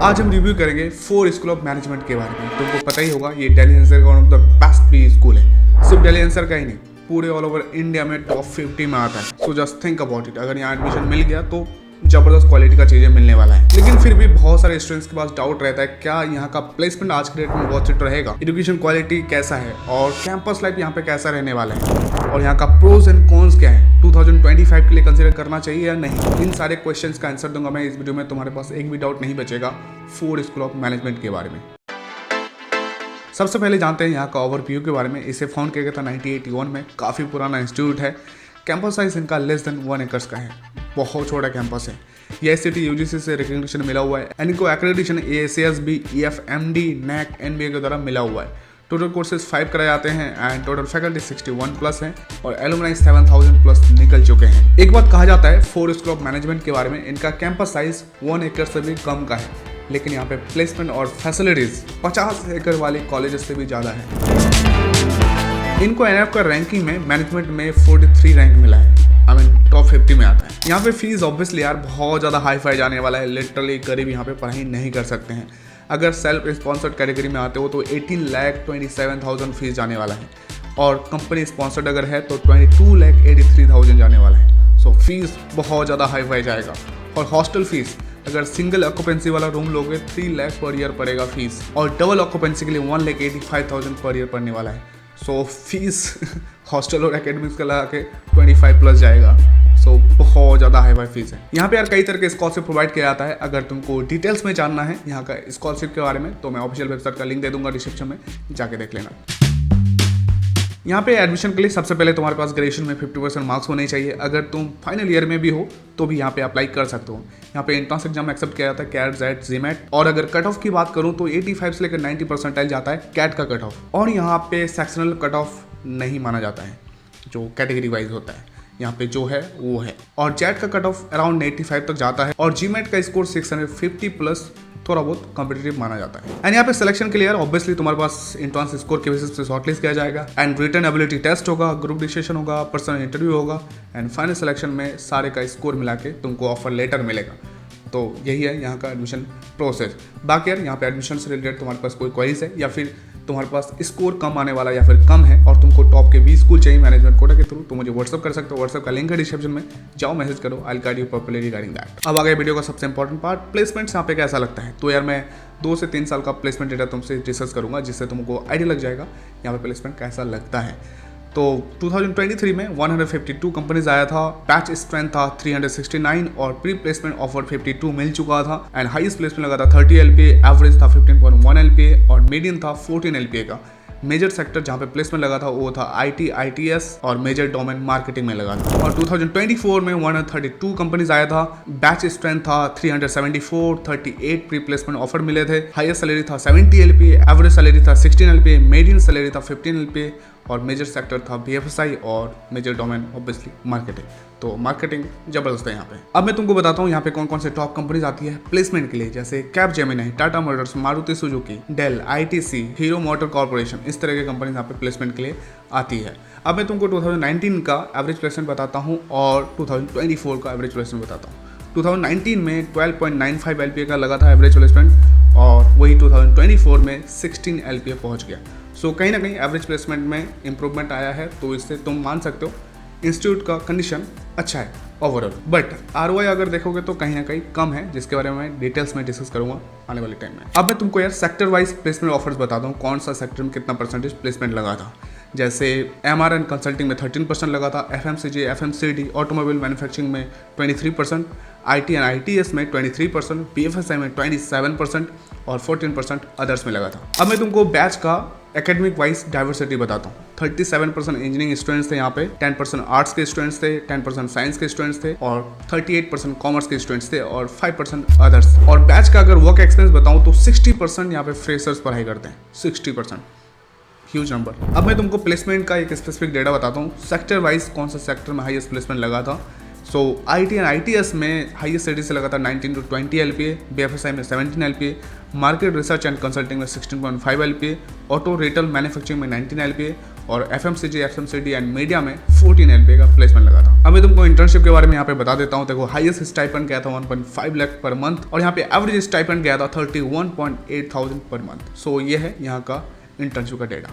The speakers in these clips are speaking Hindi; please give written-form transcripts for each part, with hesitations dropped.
आज हम रिव्यू करेंगे 4 स्कूल ऑफ मैनेजमेंट के बारे में। तुमको पता ही होगा ये दिल्ली एनसीआर का one of the best pre school है। सिर्फ दिल्ली एनसीआर का ही नहीं, पूरे ऑल ओवर इंडिया में टॉप 50 में आता है। So just think about it, अगर यहाँ एडमिशन मिल गया तो जबरदस्त क्वालिटी का चीज़ें मिलने वाला है। लेकिन फिर भी बहुत सारे स्टूडेंट्स के पास डाउट रहता है, क्या यहाँ का प्लेसमेंट आज के डेट में बहुत सेट रहेगा, एजुकेशन क्वालिटी कैसा है और कैंपस लाइफ यहाँ पे कैसा रहने वाला है, और यहाँ का प्रोज एंड कॉन्स क्या है, 2025 के लिए कंसीडर करना चाहिए या नहीं। इन सारे क्वेश्चंस का आंसर दूंगा मैं इस वीडियो में। तुम्हारे पास एक भी डाउट नहीं बचेगा 4 स्कूल ऑफ मैनेजमेंट के बारे में। सबसे पहले जानते हैं यहाँ का ओवरव्यू के बारे में। इसे फाउंड किया गया था 1981 में, काफ़ी पुराना इंस्टीट्यूट है। कैंपस साइज इनका लेस देन 1 एकर्स का है, बहुत छोटा कैंपस है। ये ICT UGC से रिकग्निशन मिला हुआ है एंड इनको accreditation ASASB, EFMD, NAC, NBA के द्वारा मिला हुआ है। टोटल कोर्सेज 5 कराए जाते हैं एंड टोटल फैकल्टी 61 प्लस है और एलुमनाई 7000 प्लस निकल चुके हैं। एक बात कहा जाता है 4 स्कूल ऑफ मैनेजमेंट के बारे में, इनका कैंपस साइज 1 एकड़ से भी कम का है, लेकिन यहाँ पे प्लेसमेंट और फैसिलिटीज 50 एकड़ वाले कॉलेजेस से भी ज़्यादा है। इनको NF का रैंकिंग में मैनेजमेंट में 43 रैंक मिला है, आई मीन टॉप 50 में आता है। यहाँ पे फीस ऑब्वियसली यार बहुत ज़्यादा हाई फाई जाने वाला है। लिटरली गरीब यहाँ पे पढ़ाई नहीं कर सकते हैं। अगर सेल्फ स्पॉन्सर्ड कैटेगरी में आते हो तो 18,27,000 फीस जाने वाला है, और कंपनी स्पॉन्सर्ड अगर है तो 22,83,000 जाने वाला है। सो फीस बहुत ज़्यादा हाई फाई जाएगा। और हॉस्टल फीस अगर सिंगल ऑक्यूपेंसी वाला रूम लोगे 3 लाख पर ईयर पड़ेगा फीस, और डबल ऑक्यूपेंसी के लिए 1,85,000 पर ईयर पड़ने वाला है। सो फीस हॉस्टल और एकेडमिक्स का लगा के 25 प्लस जाएगा। सो बहुत ज़्यादा हाई फाई फीस है। यहाँ पे यार कई तरह के स्कॉलरशिप प्रोवाइड किया जाता है। अगर तुमको डिटेल्स में जानना है यहाँ का स्कॉलरशिप के बारे में तो मैं ऑफिशियल वेबसाइट का लिंक दे दूंगा डिस्क्रिप्शन में, जाके देख लेना। यहाँ पे एडमिशन के लिए सबसे पहले तुम्हारे पास ग्रेजुएशन में 50% मार्क्स होने चाहिए। अगर तुम फाइनल ईयर में भी हो तो भी यहाँ पे अप्लाई कर सकते हो। यहाँ पे एंट्रेंस एग्जाम एक्सेप्ट किया जाता है, कैट, जेट, जीमेट। और अगर कट ऑफ की बात करूँ तो 85 से लेकर 90 परसेंटाइल जाता है कैट का कट ऑफ। और यहाँ पे सेक्शनल कट ऑफ नहीं माना जाता है, जो कैटेगरी वाइज होता है। यहाँ पे जो है वो है। और जेट का कट ऑफ अराउंड 85 तक जाता है, और जीमेट का स्कोर 650 प्लस थोड़ा बहुत कॉम्पिटिटिव माना जाता है। एंड यहाँ पे सिलेक्शन के लिए ऑब्वियसली तुम्हारे पास एंट्रेंस स्कोर के बेसिस पे शॉर्टलिस्ट किया जाएगा एंड रिटन एबिलिटी टेस्ट होगा, ग्रुप डिस्कशन होगा, पर्सनल इंटरव्यू होगा एंड फाइनल सिलेक्शन में सारे का स्कोर मिला के तुमको ऑफर लेटर मिलेगा। तो यही है यहाँ का एडमिशन प्रोसेस। बाकी यार यहाँ पे एडमिशन से रिलेटेड तुम्हारे पास कोई क्वेरीज है या फिर तुम्हारे पास स्कोर कम आने वाला या फिर कम है और तुमको टॉप के 20 स्कूल चाहिए मैनेजमेंट कोटा के थ्रू, तो मुझे व्हाट्सअप कर सकते हो। व्हाट्सअप का लिंक है डिस्क्रिप्शन में, जाओ मैसेज करो, I will guide you properly regarding that. अब आ गया वीडियो का सबसे इंपॉर्टेंट पार्ट, प्लेसमेंट्स यहाँ पे कैसा लगता है। तो यार मैं 2 से 3 साल का प्लेसमेंट डेटा तुमसे डिस्कस करूंगा, जिससे तुमको आइडिया लग जाएगा यहाँ पे प्लेसमेंट कैसा लगता है। तो 2023 में 152 कंपनीज आया था, बैच स्ट्रेंथ था 369 और प्री प्लेसमेंट ऑफर 52 मिल चुका था एंड हाईएस्ट प्लेसमेंट लगा था 30 LPA, एवरेज था 15.1 LPA और मीडियन था 14 LPA का। मेजर सेक्टर जहाँ पे प्लेसमेंट लगा था वो था IT, ITS और मेजर डोमेन मार्केटिंग में लगा था। और 2024 में 132 कंपनीज आया था, बैच स्ट्रेंथ था 374, 38 प्री प्लेसमेंट ऑफर मिले थे, हाईएस्ट सैलरी था 70 LPA, एवरेज सैलरी था 16 LPA, मीडियन सैलरी था 15 LPA और मेजर सेक्टर था BFSI और मेजर डोमेन ऑब्वियसली मार्केटिंग। तो मार्केटिंग जबरदस्त है यहाँ पे। अब मैं तुमको बताता हूँ यहाँ पे कौन कौन से टॉप कंपनीज आती है प्लेसमेंट के लिए, जैसे Capgemini, Tata Motors, Maruti Suzuki, Dell, ITC, Hero Motor Corporation, इस तरह के कंपनीज यहाँ पे प्लेसमेंट के लिए आती है। अब मैं तुमको 2019 का एवरेज प्लेसमेंट बताता हूँ और 2024 का एवरेज प्लेसमेंट बताता हूँ। 2019 में 12.95 LPA का लगा था एवरेज प्लेसमेंट और वही 2024 में 16 LPA पहुँच गया। सो कहीं ना कहीं एवरेज प्लेसमेंट में इंप्रूवमेंट आया है, तो इससे तुम मान सकते हो इंस्टीट्यूट का कंडीशन अच्छा है ओवरऑल। बट ROI अगर देखोगे तो कहीं ना कहीं कम है, जिसके बारे में मैं डिटेल्स में डिस्कस करूंगा आने वाले टाइम में। अब मैं तुमको यार सेक्टर वाइज प्लेसमेंट ऑफर्स बताता हूँ, कौन सा सेक्टर में कितना परसेंटेज प्लेसमेंट लगा था। जैसे MRN कंसल्टिंग में 13% लगा था, FMCG, FMCD, ऑटोमोबाइल मैन्युफैक्चरिंग में 23%, IT एंड ITS में 23%, BFSI में 27% और 14% अदर्स में लगा था। अब मैं तुमको बैच का एकेडमिक वाइज डाइवर्सिटी बताता हूँ। 37% इंजीनियरिंग स्टूडेंट्स थे यहाँ पे, 10% आर्ट्स के स्टूडेंट्स थे, 10% साइंस के स्टूडेंट्स थे और 38% कॉमर्स के स्टूडेंट्स थे और 5% अदर्स। और बैच का अगर वर्क एक्सपीरियंस बताऊँ तो 60% यहाँ पे फ्रेशर्स पढ़ाई करते हैं, 60%, ह्यूज नंबर। अब मैं तुमको प्लेसमेंट का एक स्पेसिफिक डेटा बताता हूँ, सेक्टर वाइज कौन सा सेक्टर में हाईएस्ट प्लेसमेंट लगा था। सो IT एंड ITS में हाईएस्ट सैलरी से लगा था 19 to 20 LPA, BFSI में 17 LPA, market research and consulting में 16.5 LPA, ऑटो रिटेल मैन्युफैक्चरिंग में 19 LPA और FMCG, FMCD एंड मीडिया में 14 LPA का प्लेसमेंट लगा था। अब मैं तुमको इंटर्नशिप के बारे में यहाँ पे बता देता हूँ। देखो हाईएस्ट स्टाइपेंड गया था 1.5 लाख पर मंथ और यहाँ पे एवरेज स्टाइपेंड गया था 31.8 थाउजेंड पर मंथ। सो ये है यहाँ का इंटर्नशिप का डेटा।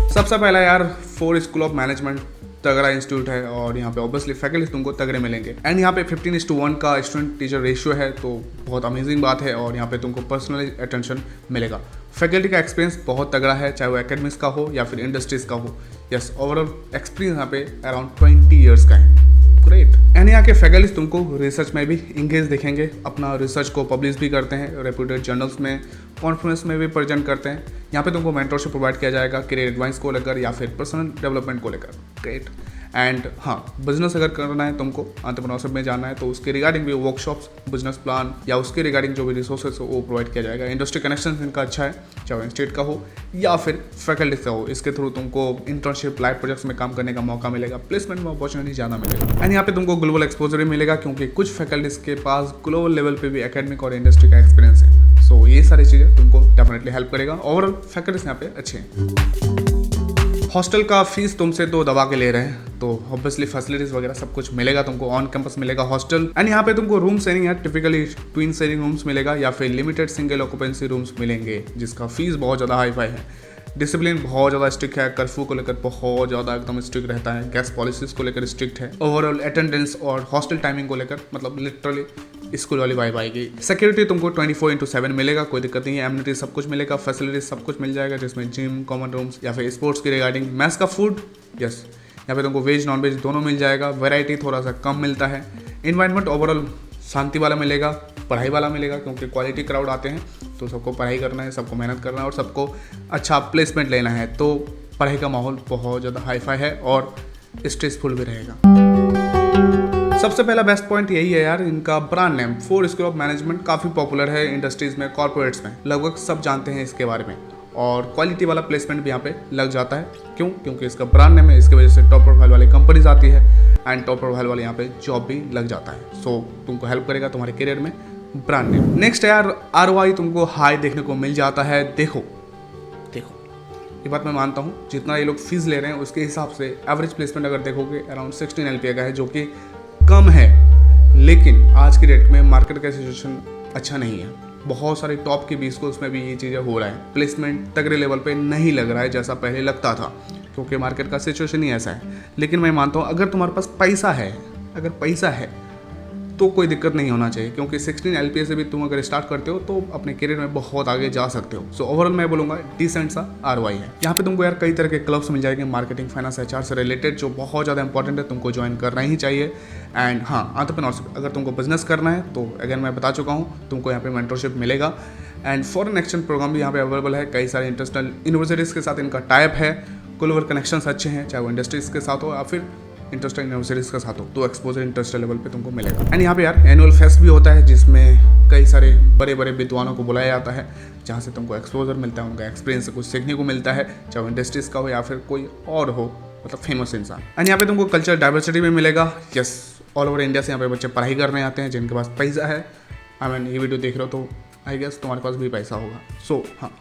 सबसे पहला यार 4 स्कूल ऑफ मैनेजमेंट तगड़ा इंस्टीट्यूट है और यहाँ पे ऑब्वियसली फैकल्टी तुमको तगड़े मिलेंगे एंड यहाँ पे 15:1 का स्टूडेंट टीचर रेशियो है, तो बहुत अमेजिंग बात है और यहाँ पे तुमको पर्सनली अटेंशन मिलेगा। फैकल्टी का एक्सपीरियंस बहुत तगड़ा है, चाहे वो एकेडमिक्स का हो या फिर इंडस्ट्रीज का हो। यस, ओवरऑल एक्सपीरियंस यहाँ पे अराउंड 20 ईयर्स का है। ग्रेट। एंड यहाँ के फैकल्टी तुमको रिसर्च में भी इंगेज दिखेंगे, अपना रिसर्च को पब्लिश भी करते हैं, रेप्यूटेड जर्नल्स में, कॉन्फ्रेंस में भी प्रेजेंट करते हैं। यहाँ पे तुमको मेंटरशिप प्रोवाइड किया जाएगा करियर एडवाइस को लेकर या फिर पर्सनल डेवलपमेंट को लेकर। ग्रेट। एंड हाँ, बिजनेस अगर करना है तुमको, एंटरप्रेन्योरशिप में जाना है तो उसके रिगार्डिंग भी वर्कशॉप्स, बिजनेस प्लान या उसके रिगार्डिंग जो भी रिसोर्सेज हो वो प्रोवाइड किया जाएगा। इंडस्ट्री कनेक्शन इनका अच्छा है, चाहे इंस्टीट्यूट का हो या फिर फैकल्टी का हो। इसके थ्रू तुमको इंटर्नशिप, लाइव प्रोजेक्ट्स में काम करने का मौका मिलेगा, प्लेसमेंट में अपॉर्चुनिटी ज़्यादा मिलेगा एंड यहाँ पे तुमको ग्लोबल एक्सपोजर भी मिलेगा क्योंकि कुछ फैकल्टीज के पास ग्लोबल लेवल पे भी एकेडमिक और इंडस्ट्री का एक्सपीरियंस है। सो ये सारी चीज़ें तुमको डेफिनेटली हेल्प करेगा। ओवरऑल फैकल्टीज यहाँ पे अच्छे हैं। हॉस्टल का फीस तुमसे तो दबा के ले रहे हैं, तो ऑब्वियसली फैसिलिटीज वगैरह सब कुछ मिलेगा तुमको, ऑन कैंपस मिलेगा हॉस्टल एंड यहाँ पे तुमको रूम शेयरिंग है, टिपिकली ट्विन शेयरिंग रूम्स मिलेगा या फिर लिमिटेड सिंगल ऑक्यूपेंसी रूम्स मिलेंगे जिसका फीस बहुत ज़्यादा हाई फाई है। डिसिप्लिन बहुत ज़्यादा स्ट्रिक्ट है, कर्फ्यू को लेकर बहुत ज़्यादा एकदम स्ट्रिक्ट रहता है, गैस पॉलिसीज को लेकर स्ट्रिक्ट है, ओवरऑल अटेंडेंस और हॉस्टल टाइमिंग को लेकर मतलब लिटरली स्कूल वाली वाइब आएगी। सिक्योरिटी तुमको 24/7 मिलेगा, कोई दिक्कत नहीं है। एम्यूनिटी सब कुछ मिलेगा, फैसिलिटीज सब कुछ मिल जाएगा जिसमें जिम, कॉमन रूम्स या फिर स्पोर्ट्स की रिगार्डिंग। मैस का फूड, यस, यहाँ पे तुमको वेज नॉन वेज दोनों मिल जाएगा। वैरायटी थोड़ा सा कम मिलता है। इन्वायरमेंट ओवरऑल शांति वाला मिलेगा, पढ़ाई वाला मिलेगा क्योंकि क्वालिटी क्राउड आते हैं तो सबको पढ़ाई करना है, सबको मेहनत करना है और सबको अच्छा प्लेसमेंट लेना है, तो पढ़ाई का माहौल बहुत ज़्यादा हाई फाई है और स्ट्रेसफुल भी रहेगा। सबसे पहला बेस्ट पॉइंट यही है यार, इनका brand name 4 school of management काफ़ी पॉपुलर है इंडस्ट्रीज़ में, कॉर्पोरेट्स में, लगभग सब जानते हैं इसके बारे में और क्वालिटी वाला प्लेसमेंट भी यहाँ पे लग जाता है। क्यों? क्योंकि इसका ब्रांड नेम है, इसकी वजह से टॉप प्रोफाइल वाली कंपनीज आती है एंड टॉप प्रोफाइल वाले यहाँ पे जॉब भी लग जाता है। सो तुमको हेल्प करेगा तुम्हारे करियर में ब्रांड नेम। नेक्स्ट है यार ROI तुमको हाई देखने को मिल जाता है। देखो ये बात मैं मानता हूँ, जितना ये लोग फीस ले रहे हैं उसके हिसाब से एवरेज प्लेसमेंट अगर देखोगे अराउंड 16 LPA का है, जो कि कम है, लेकिन आज की डेट में मार्केट का सिचुएशन अच्छा नहीं है। बहुत सारे टॉप के 20 स्कूल्स में भी ये चीज़ें हो रहा है, प्लेसमेंट तगड़े लेवल पे नहीं लग रहा है जैसा पहले लगता था क्योंकि मार्केट का सिचुएशन ही ऐसा है। लेकिन मैं मानता हूँ अगर तुम्हारे पास पैसा है, अगर पैसा है तो कोई दिक्कत नहीं होना चाहिए क्योंकि 16 LPA से भी तुम अगर स्टार्ट करते हो तो अपने करियर में बहुत आगे जा सकते हो। सो ओवरऑल मैं बोलूँगा डिसेंट सा ROI है। यहाँ पे तुमको यार कई तरह के क्लब्स मिल जाएंगे, मार्केटिंग, फाइनेंस, HR से रिलेटेड, जो बहुत ज़्यादा इंपॉर्टेंट है, तुमको ज्वाइन करना ही चाहिए। एंड हाँ, एंटरप्रेन्योरशिप अगर तुमको बिजनेस करना है तो अगेन मैं बता चुका हूँ, तुमको यहाँ पे मेंटरशिप मिलेगा एंड फॉरेन एक्सचेंज प्रोग्राम भी यहाँ पे अवेलेबल है। कई सारे इंटरनेशनल यूनिवर्सिटीज़ के साथ इनका टाइप है, ग्लोबल कनेक्शंस अच्छे हैं, चाहे वो इंडस्ट्रीज़ के साथ हो या फिर इंटरनेशनल यूनिवर्सिटीज़ के साथ हो, तो एक्सपोजर इंटरनेशनल लेवल पे तुमको मिलेगा। एंड यहाँ पे यार एनुअल फेस्ट भी होता है जिसमें कई सारे बड़े बड़े विद्वानों को बुलाया जाता है, जहाँ से तुमको एक्सपोजर मिलता है, उनका एक्सपीरियंस से कुछ सीखने को मिलता है, चाहे इंडस्ट्रीज़ का हो या फिर कोई और हो, मतलब फेमस इंसान। एंड यहाँ पे तुमको कल्चर डाइवर्सिटी भी मिलेगा। यस, ऑल ओवर इंडिया से यहाँ पे बच्चे पढ़ाई करने आते हैं जिनके पास पैसा है। आई मीन ये वीडियो देख रहे हो तो आई गेस तुम्हारे पास भी पैसा होगा। सो हाँ,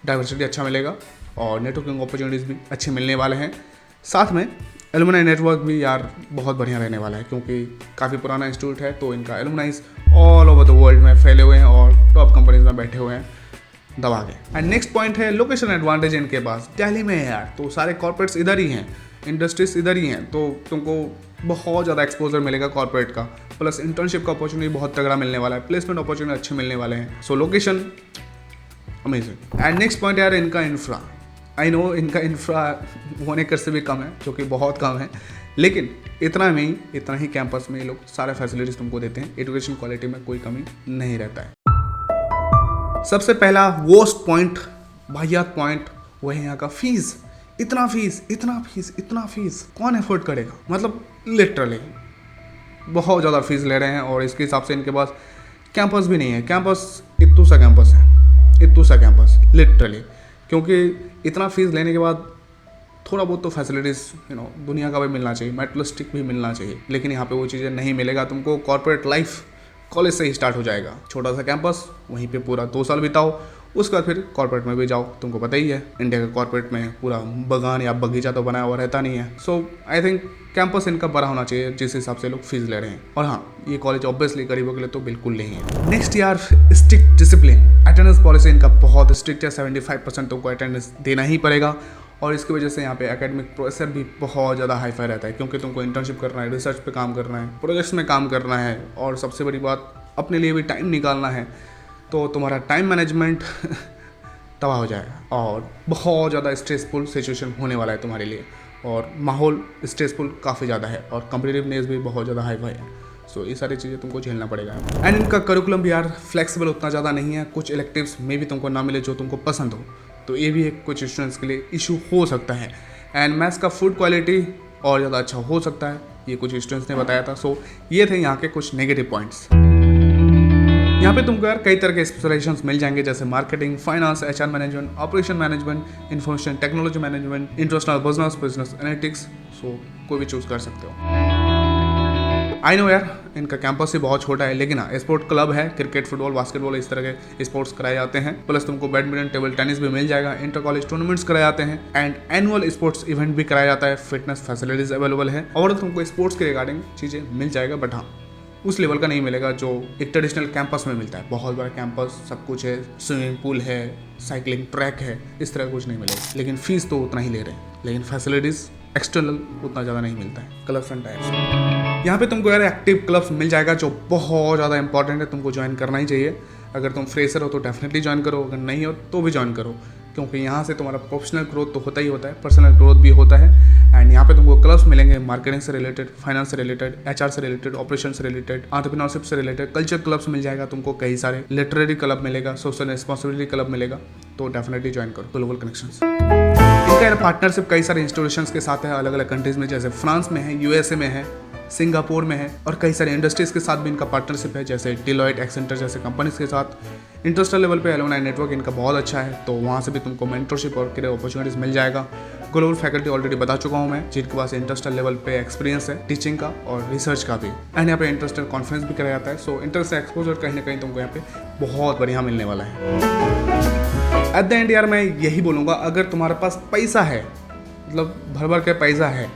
डाइवर्सिटी अच्छा मिलेगा और नेटवर्किंग अपॉर्चुनिटीज़ भी अच्छे मिलने वाले हैं। साथ में एलुमनाई नेटवर्क भी यार बहुत बढ़िया रहने वाला है क्योंकि काफ़ी पुराना इंस्टीट्यूट है, तो इनका एलुमनाइज ऑल ओवर द वर्ल्ड में फैले हुए हैं और टॉप कंपनीज में बैठे हुए हैं दबा के। एंड नेक्स्ट पॉइंट है लोकेशन एडवांटेज इनके पास दिल्ली में है यार, तो सारे कॉर्पोरेट्स इधर ही हैं, इंडस्ट्रीज इधर ही हैं, तो तुमको बहुत ज़्यादा एक्सपोजर मिलेगा कॉर्पोरेट का, प्लस इंटर्नशिप का अपॉर्चुनिटी बहुत तगड़ा मिलने वाला है, प्लेसमेंट अपॉर्चुनिटी अच्छे मिलने वाले हैं। सो location amazing. And next point यार इनका इंफ्रा। आई नो इनका इंफ्रा 1 एकड़ से भी कम है, जो कि बहुत कम है, लेकिन इतना ही कैंपस में ये लोग सारे फैसिलिटीज़ तुमको देते हैं। एजुकेशन क्वालिटी में कोई कमी नहीं रहता है। सबसे पहला वर्स्ट पॉइंट, वाहियात पॉइंट, वो है यहाँ का फीस। इतना फीस कौन अफोर्ड करेगा? मतलब लिटरली बहुत ज़्यादा फीस ले रहे हैं और इसके हिसाब से इनके पास कैंपस भी नहीं है। कैंपस इत्तू सा कैंपस लिटरली, क्योंकि इतना फीस लेने के बाद थोड़ा बहुत तो फैसिलिटीज़ दुनिया का भी मिलना चाहिए, मेटलिस्टिक भी मिलना चाहिए, लेकिन यहाँ पे वो चीज़ें नहीं मिलेगा तुमको। कॉर्पोरेट लाइफ कॉलेज से ही स्टार्ट हो जाएगा। छोटा सा कैंपस, वहीं पे पूरा 2 साल बिताओ उसके बाद फिर कॉर्पोरेट में भी जाओ। तुमको पता ही है इंडिया के कॉर्पोरेट में पूरा बगान या बगीचा तो बनाया हुआ रहता नहीं है। सो आई थिंक कैंपस इनका बड़ा होना चाहिए जिस हिसाब से लोग फीस ले रहे हैं। और हाँ, ये कॉलेज ऑब्वियसली गरीबों के लिए तो बिल्कुल नहीं है। नेक्स्ट यार, स्ट्रिक्ट डिसिप्लिन। अटेंडेंस पॉलिसी इनका बहुत स्ट्रिक्ट है। 75% तुमको अटेंडेंस देना ही पड़ेगा और इसकी वजह से यहाँ पे एकेडमिक प्रोसेसर भी बहुत ज़्यादा हाईफाई रहता है, क्योंकि तुमको इंटर्नशिप करना है, रिसर्च पे काम करना है, प्रोजेक्ट्स में काम करना है और सबसे बड़ी बात अपने लिए भी टाइम निकालना है। तो तुम्हारा टाइम मैनेजमेंट तबाह हो जाएगा और बहुत ज़्यादा स्ट्रेसफुल सिचुएशन होने वाला है तुम्हारे लिए और माहौल स्ट्रेसफुल काफ़ी ज़्यादा है और कॉम्पिटिटिवनेस भी बहुत ज़्यादा हाईफाई है। सो ये सारी चीज़ें तुमको झेलना पड़ेगा। एंड इनका करिकुलम भी यार फ्लेक्सिबल उतना ज़्यादा नहीं है। कुछ इलेक्टिव्स में भी तुमको ना मिले जो तुमको पसंद हो, तो ये भी एक कुछ स्टूडेंट्स के लिए इशू हो सकता है। एंड मैथ्स का फूड क्वालिटी और ज़्यादा अच्छा हो सकता है, ये कुछ स्टूडेंट्स ने बताया था। सो ये थे यहाँ के कुछ नेगेटिव पॉइंट्स। यहाँ पे तुमको यार कई तरह के स्पेशलाइजेशंस मिल जाएंगे, जैसे marketing, finance, HR management, operation management, information technology management, international business analytics. So कोई भी चूज़ कर सकते हो। आई नो यार इनका कैंपस ही बहुत छोटा है, लेकिन हाँ स्पोर्ट क्लब है, क्रिकेट, फुटबॉल, बास्केटबॉल इस तरह के स्पोर्ट्स कराए जाते हैं। प्लस तुमको बैडमिंटन, टेबल टेनिस भी मिल जाएगा। इंटर कॉलेज टूर्नामेंट्स कराए जाते हैं एंड एनुअल स्पोर्ट्स इवेंट भी कराया जाता है। फिटनेस फैसिलिटीज अवेलेबल है और तुमको स्पोर्ट्स के रिगार्डिंग चीज़ें मिल जाएगा, बट हाँ उस लेवल का नहीं मिलेगा जो एक ट्रेडिशनल कैंपस में मिलता है। बहुत बड़ा कैंपस, सब कुछ है, स्विमिंग पूल है, साइकिलिंग ट्रैक है, इस तरह कुछ नहीं मिलेगा। लेकिन फीस तो उतना ही ले रहे हैं, लेकिन फैसिलिटीज़ एक्सटर्नल उतना ज़्यादा नहीं मिलता है। क्लब्स एंड टाइप्स, यहाँ पे तुमको यार एक्टिव क्लब्स मिल जाएगा जो बहुत ज़्यादा इंपॉर्टेंट है, तुमको ज्वाइन करना ही चाहिए। अगर तुम फ्रेशर हो तो डेफिनेटली ज्वाइन करो, अगर नहीं हो तो भी ज्वाइन करो, क्योंकि यहाँ से तुम्हारा प्रोफेशनल ग्रोथ तो होता ही होता है, पर्सनल ग्रोथ भी होता है। एंड यहाँ पे तुमको क्लब्स मिलेंगे मार्केटिंग से रिलेटेड, फाइनेंस से रिलेटेड, एचआर से रिलेटेड, ऑपरेशन से रिलेटेड, एंटरप्रेन्योरशिप से रिलेटेड, कल्चर क्लब्स मिल जाएगा तुमको कई सारे, लिटरेरी क्लब मिलेगा, सोशल रिस्पॉन्सिबिलिटी क्लब मिलेगा। तो डेफिनेटली ज्वाइन करो ग्लोबल कनेक्शंस। इनका पार्टनरशिप कई सारे इंस्टीट्यूशंस के साथ है अलग अलग कंट्रीज में, जैसे फ्रांस में है, यूएसए में है, सिंगापुर में है और कई सारे इंडस्ट्रीज के साथ भी इनका पार्टनरशिप है, जैसे डिलॉयट, एक्सेंटर जैसे कंपनीज के साथ। इंटरनेशनल लेवल पे एलुमनाई नेटवर्क इनका बहुत अच्छा है, तो वहाँ से भी तुमको मेंटरशिप और करियर अपॉर्चुनिटीज मिल जाएगा। ग्लोबल फैकल्टी ऑलरेडी बता चुका हूँ मैं, जिनके पास इंटरनेशनल लेवल पे एक्सपीरियंस है टीचिंग का और रिसर्च का भी। एंड यहाँ पे इंटरनेशनल कॉन्फ्रेंस भी कराया जाता है। सो इंटरनेशनल एक्सपोजर कहीं ना कहीं तुमको यहाँ पे बहुत बढ़िया मिलने वाला है। एट द एंड यार मैं यही बोलूँगा, अगर तुम्हारे पास पैसा है, मतलब भर भर के पैसा है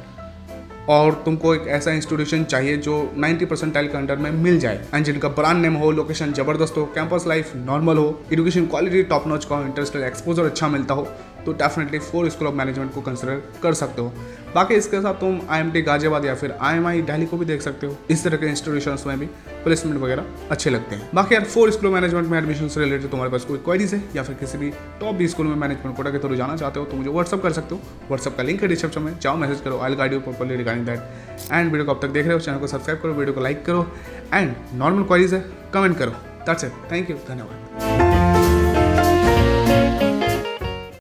और तुमको एक ऐसा इंस्टीट्यूशन चाहिए जो 90 परसेंटाइल के अंडर में मिल जाए एंड जिनका ब्रांड नेम हो, लोकेशन ज़बरदस्त हो, कैंपस लाइफ नॉर्मल हो, एजुकेशन क्वालिटी टॉप नॉच का हो, इंटरनेशनल एक्सपोजर अच्छा मिलता हो, तो डेफिनेटली 4 स्कूल ऑफ मैनेजमेंट को कंसिडर कर सकते हो। बाकी इसके साथ तुम IMT गाजियाबाद या फिर IMI दिल्ली को भी देख सकते हो। इस तरह के इंस्टीट्यूशंस में भी प्लेसमेंट वगैरह अच्छे लगते हैं। बाकी यार 4 स्कूल ऑफ मैनेजमेंट में एडमिशन से रिलेटेड तुम्हारे पास कोई क्वेरीज है या फिर किसी भी टॉप स्कूल में मैनेजमेंट कोटा के थ्रू जाना चाहते हो तो मुझे व्हाट्सअप कर सकते हो। व्हाट्सअप का लिंक है डिस्क्रिप्शन में, जाओ मैसेज करो, I will guide you properly regarding that. And video को अब तक देख रहे हो, चैनल को सब्सक्राइब करो, वीडियो को लाइक करो एंड नॉर्मल क्वेरीज है कमेंट करो। दैट्स इट, थैंक यू, धन्यवाद।